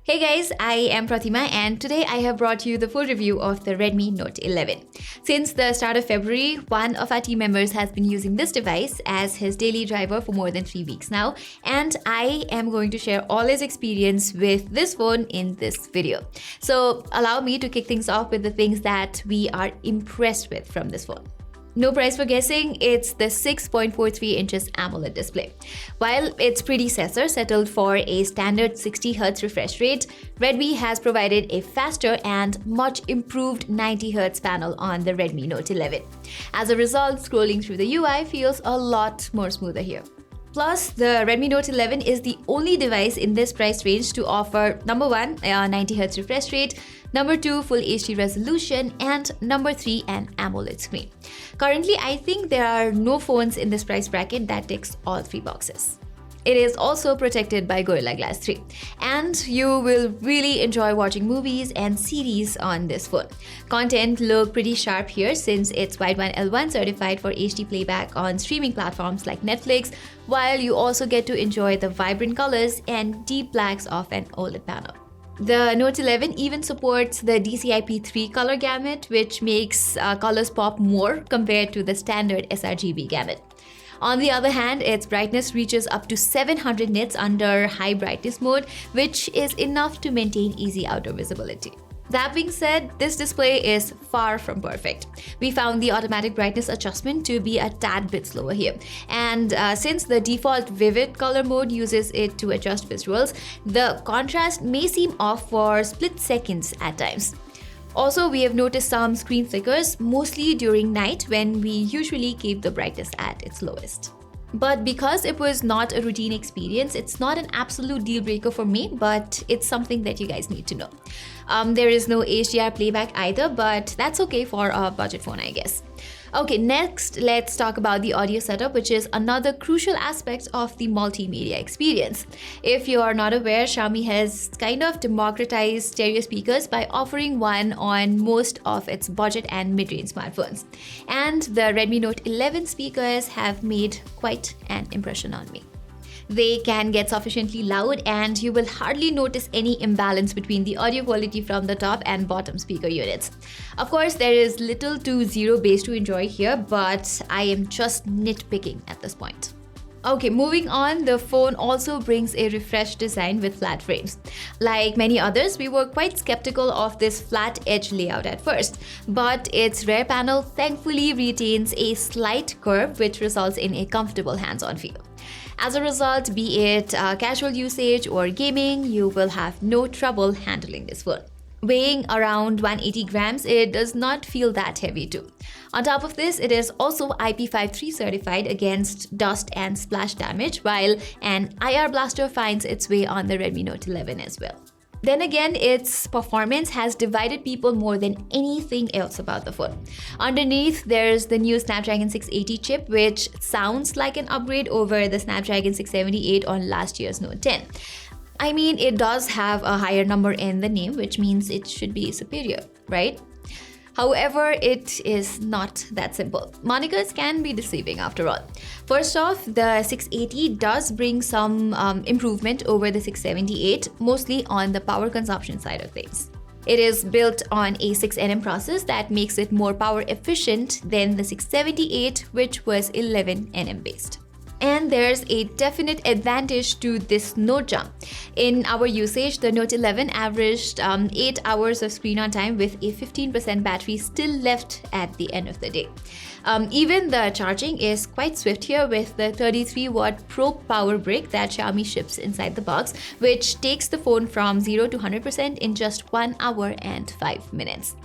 Hey guys, I am Pratima and today I have brought you the full review of the Redmi Note 11. Since the start of February, one of our team members has been using this device as his daily driver for more than 3 weeks now, and I am going to share all his experience with this phone in this video. So allow me to kick things off with the things that we are impressed with from this phone. No price for guessing, it's the 6.43 inches AMOLED display. While its predecessor settled for a standard 60Hz refresh rate, Redmi has provided a faster and much improved 90Hz panel on the Redmi Note 11. As a result, scrolling through the UI feels a lot more smoother here. Plus, the Redmi Note 11 is the only device in this price range to offer number 1, a 90Hz refresh rate, number 2, full HD resolution, and number 3, an AMOLED screen. Currently, I think there are no phones in this price bracket that ticks all 3 boxes. It is also protected by Gorilla Glass 3, and you will really enjoy watching movies and series on this phone. Content look pretty sharp here since it's Wideband L1 certified for HD playback on streaming platforms like Netflix, while you also get to enjoy the vibrant colors and deep blacks of an OLED panel. The Note 11 even supports the DCI-P3 color gamut, which makes colors pop more compared to the standard sRGB gamut. On the other hand, its brightness reaches up to 700 nits under high brightness mode, which is enough to maintain easy outdoor visibility. That being said, this display is far from perfect. We found the automatic brightness adjustment to be a tad bit slower here. And since the default vivid color mode uses it to adjust visuals, the contrast may seem off for split seconds at times. Also, we have noticed some screen flickers, mostly during night when we usually keep the brightness at its lowest. But because it was not a routine experience, it's not an absolute deal breaker for me, but it's something that you guys need to know. There is no HDR playback either, but that's okay for a budget phone, I guess. Okay, next let's talk about the audio setup, which is another crucial aspect of the multimedia experience. If you are not aware, Xiaomi has kind of democratized stereo speakers by offering one on most of its budget and mid-range smartphones. And the Redmi Note 11 speakers have made quite an impression on me. They can get sufficiently loud and you will hardly notice any imbalance between the audio quality from the top and bottom speaker units. Of course, there is little to zero bass to enjoy here, but I am just nitpicking at this point. Okay, moving on, the phone also brings a refreshed design with flat frames. Like many others, we were quite skeptical of this flat edge layout at first, but its rear panel thankfully retains a slight curve, which results in a comfortable hands-on feel. As a result, be it casual usage or gaming, you will have no trouble handling this phone. Weighing around 180 grams, it does not feel that heavy too. On top of this, it is also IP53 certified against dust and splash damage, while an IR blaster finds its way on the Redmi Note 11 as well. Then again, its performance has divided people more than anything else about the phone. Underneath, there's the new Snapdragon 680 chip, which sounds like an upgrade over the Snapdragon 678 on last year's Note 10. I mean, it does have a higher number in the name, which means it should be superior, right? However, it is not that simple. Monikers can be deceiving after all. First off, the 680 does bring some improvement over the 678, mostly on the power consumption side of things. It is built on a 6nm process that makes it more power efficient than the 678, which was 11nm based. And there's a definite advantage to this Note jump. In our usage, the Note 11 averaged 8 hours of screen on time with a 15% battery still left at the end of the day. Even the charging is quite swift here with the 33-watt Pro power brick that Xiaomi ships inside the box, which takes the phone from 0 to 100% in just 1 hour and 5 minutes.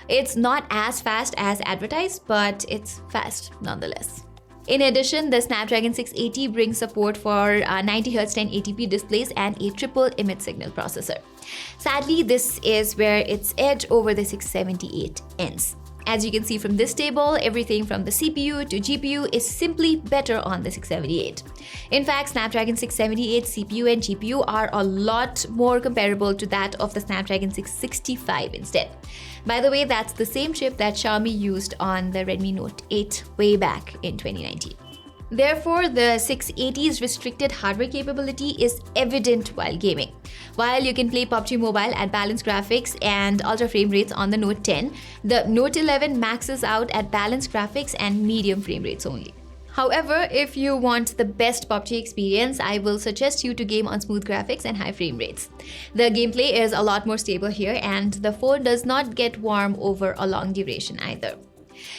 It's not as fast as advertised, but it's fast nonetheless. In addition, the Snapdragon 680 brings support for 90Hz 1080p displays and a triple image signal processor. Sadly, this is where its edge over the 678 ends. As you can see from this table, everything from the CPU to GPU is simply better on the 678. In fact, Snapdragon 678 CPU and GPU are a lot more comparable to that of the Snapdragon 665 instead. By the way, that's the same chip that Xiaomi used on the Redmi Note 8 way back in 2019. Therefore, the 680's restricted hardware capability is evident while gaming. While you can play PUBG Mobile at balanced graphics and ultra frame rates on the Note 10, the Note 11 maxes out at balanced graphics and medium frame rates only. However, if you want the best PUBG experience, I will suggest you to game on smooth graphics and high frame rates. The gameplay is a lot more stable here, and the phone does not get warm over a long duration either.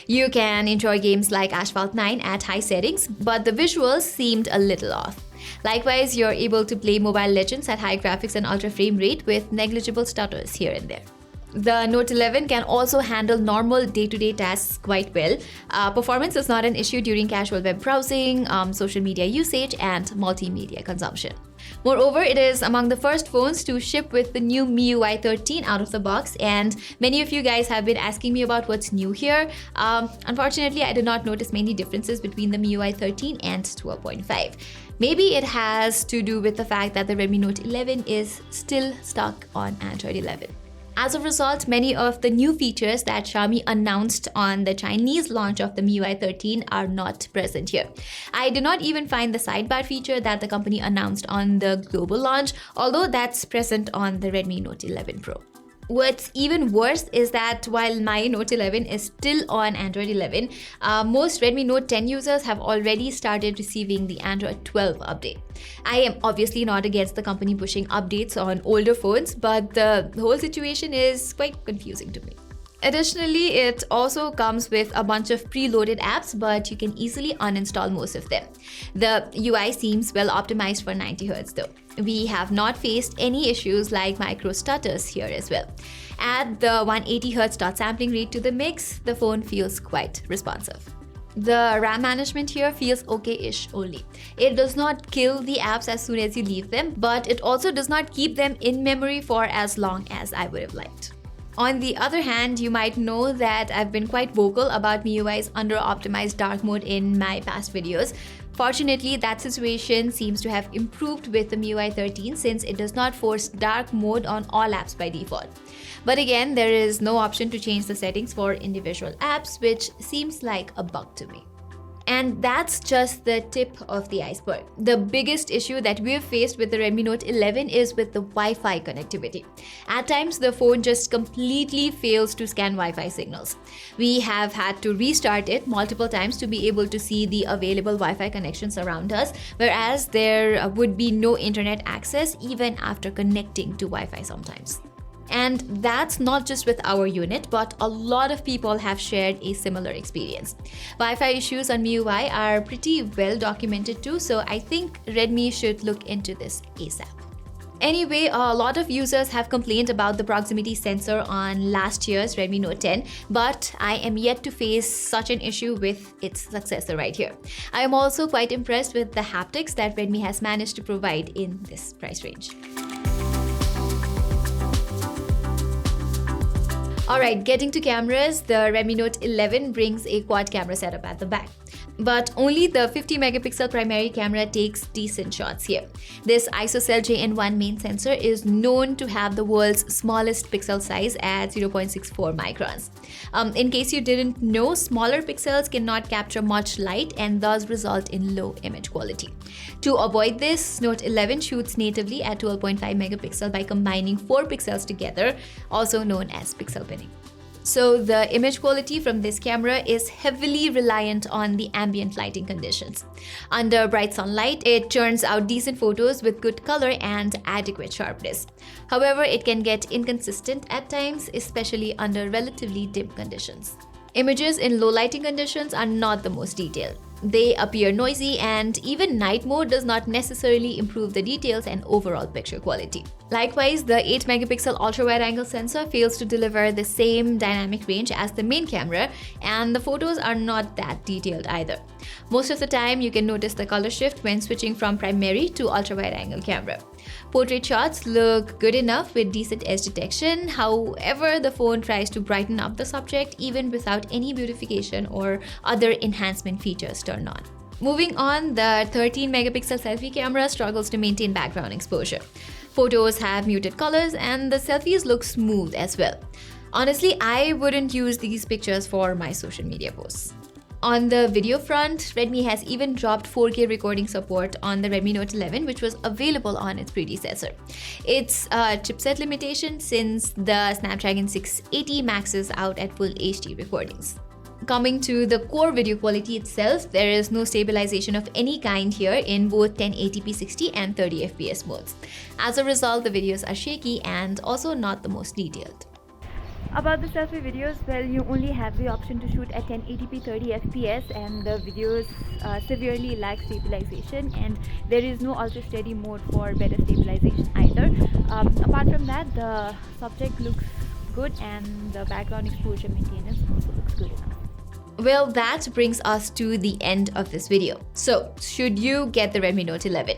You can enjoy games like Asphalt 9 at high settings, but the visuals seemed a little off. Likewise, you're able to play Mobile Legends at high graphics and ultra frame rate with negligible stutters here and there. The Note 11 can also handle normal day-to-day tasks quite well. Performance is not an issue during casual web browsing, social media usage, and multimedia consumption. Moreover, it is among the first phones to ship with the new MIUI 13 out of the box, and many of you guys have been asking me about what's new here. Unfortunately, I did not notice many differences between the MIUI 13 and 12.5. Maybe it has to do with the fact that the Redmi Note 11 is still stuck on Android 11. As a result, many of the new features that Xiaomi announced on the Chinese launch of the MIUI 13 are not present here. I did not even find the sidebar feature that the company announced on the global launch, although that's present on the Redmi Note 11 Pro. What's even worse is that while my Note 11 is still on Android 11, most Redmi Note 10 users have already started receiving the Android 12 update. I am obviously not against the company pushing updates on older phones, but the whole situation is quite confusing to me. Additionally, it also comes with a bunch of preloaded apps, but you can easily uninstall most of them. The UI seems well optimized for 90Hz though. We have not faced any issues like micro stutters here as well. Add the 180Hz dot sampling rate to the mix, the phone feels quite responsive. The RAM management here feels okay-ish only. It does not kill the apps as soon as you leave them, but it also does not keep them in memory for as long as I would have liked. On the other hand, you might know that I've been quite vocal about MIUI's under-optimized dark mode in my past videos. Fortunately, that situation seems to have improved with the MIUI 13 since it does not force dark mode on all apps by default. But again, there is no option to change the settings for individual apps, which seems like a bug to me. And that's just the tip of the iceberg. The biggest issue that we've faced with the Redmi Note 11 is with the Wi-Fi connectivity. At times, the phone just completely fails to scan Wi-Fi signals. We have had to restart it multiple times to be able to see the available Wi-Fi connections around us, whereas there would be no internet access even after connecting to Wi-Fi sometimes. And that's not just with our unit, but a lot of people have shared a similar experience. Wi-Fi issues on MIUI are pretty well documented too, so I think Redmi should look into this ASAP. Anyway, a lot of users have complained about the proximity sensor on last year's Redmi Note 10, but I am yet to face such an issue with its successor right here. I am also quite impressed with the haptics that Redmi has managed to provide in this price range. Alright, getting to cameras, the Redmi Note 11 brings a quad camera setup at the back. But only the 50 megapixel primary camera takes decent shots here. This ISOCELL JN1 main sensor is known to have the world's smallest pixel size at 0.64 microns. In case you didn't know, smaller pixels cannot capture much light and thus result in low image quality. To avoid this, Note 11 shoots natively at 12.5 megapixel by combining 4 pixels together, also known as pixel pinning. So the image quality from this camera is heavily reliant on the ambient lighting conditions. Under bright sunlight, it churns out decent photos with good color and adequate sharpness. However, it can get inconsistent at times, especially under relatively dim conditions. Images in low lighting conditions are not the most detailed. They appear noisy, and even night mode does not necessarily improve the details and overall picture quality. Likewise, the 8 megapixel ultra-wide angle sensor fails to deliver the same dynamic range as the main camera, and the photos are not that detailed either. Most of the time, you can notice the color shift when switching from primary to ultra-wide angle camera. Portrait shots look good enough with decent edge detection. However, the phone tries to brighten up the subject even without any beautification or other enhancement features turned on. Moving on, the 13 megapixel selfie camera struggles to maintain background exposure. Photos have muted colors and the selfies look smooth as well. Honestly, I wouldn't use these pictures for my social media posts. On the video front, Redmi has even dropped 4K recording support on the Redmi Note 11, which was available on its predecessor. It's a chipset limitation since the Snapdragon 680 maxes out at full HD recordings. Coming to the core video quality itself, there is no stabilization of any kind here in both 1080p 60 and 30 fps modes. As a result, the videos are shaky and also not the most detailed. About the selfie videos, well, you only have the option to shoot at 1080p 30 fps, and the videos severely lack stabilization, and there is no ultra steady mode for better stabilization either. Apart from that, the subject looks good and the background exposure maintenance also looks good enough. Well, that brings us to the end of this video. So, should you get the Redmi Note 11?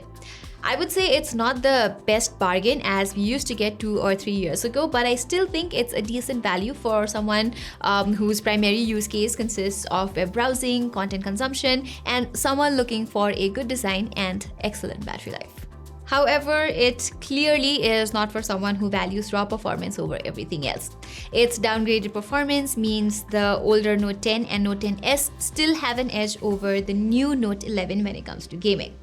I would say it's not the best bargain as we used to get 2 or 3 years ago, but I still think it's a decent value for someone whose primary use case consists of web browsing, content consumption, and someone looking for a good design and excellent battery life. However, it clearly is not for someone who values raw performance over everything else. Its downgraded performance means the older Note 10 and Note 10s still have an edge over the new Note 11 when it comes to gaming.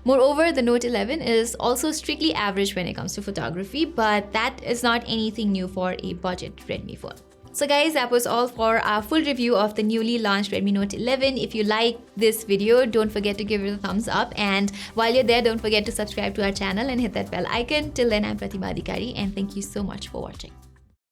Moreover, the Note 11 is also strictly average when it comes to photography, but that is not anything new for a budget Redmi phone. So guys, that was all for our full review of the newly launched Redmi Note 11. If you like this video, don't forget to give it a thumbs up, and while you're there, don't forget to subscribe to our channel and hit that bell icon. Till then, I'm Pratima and thank you so much for watching.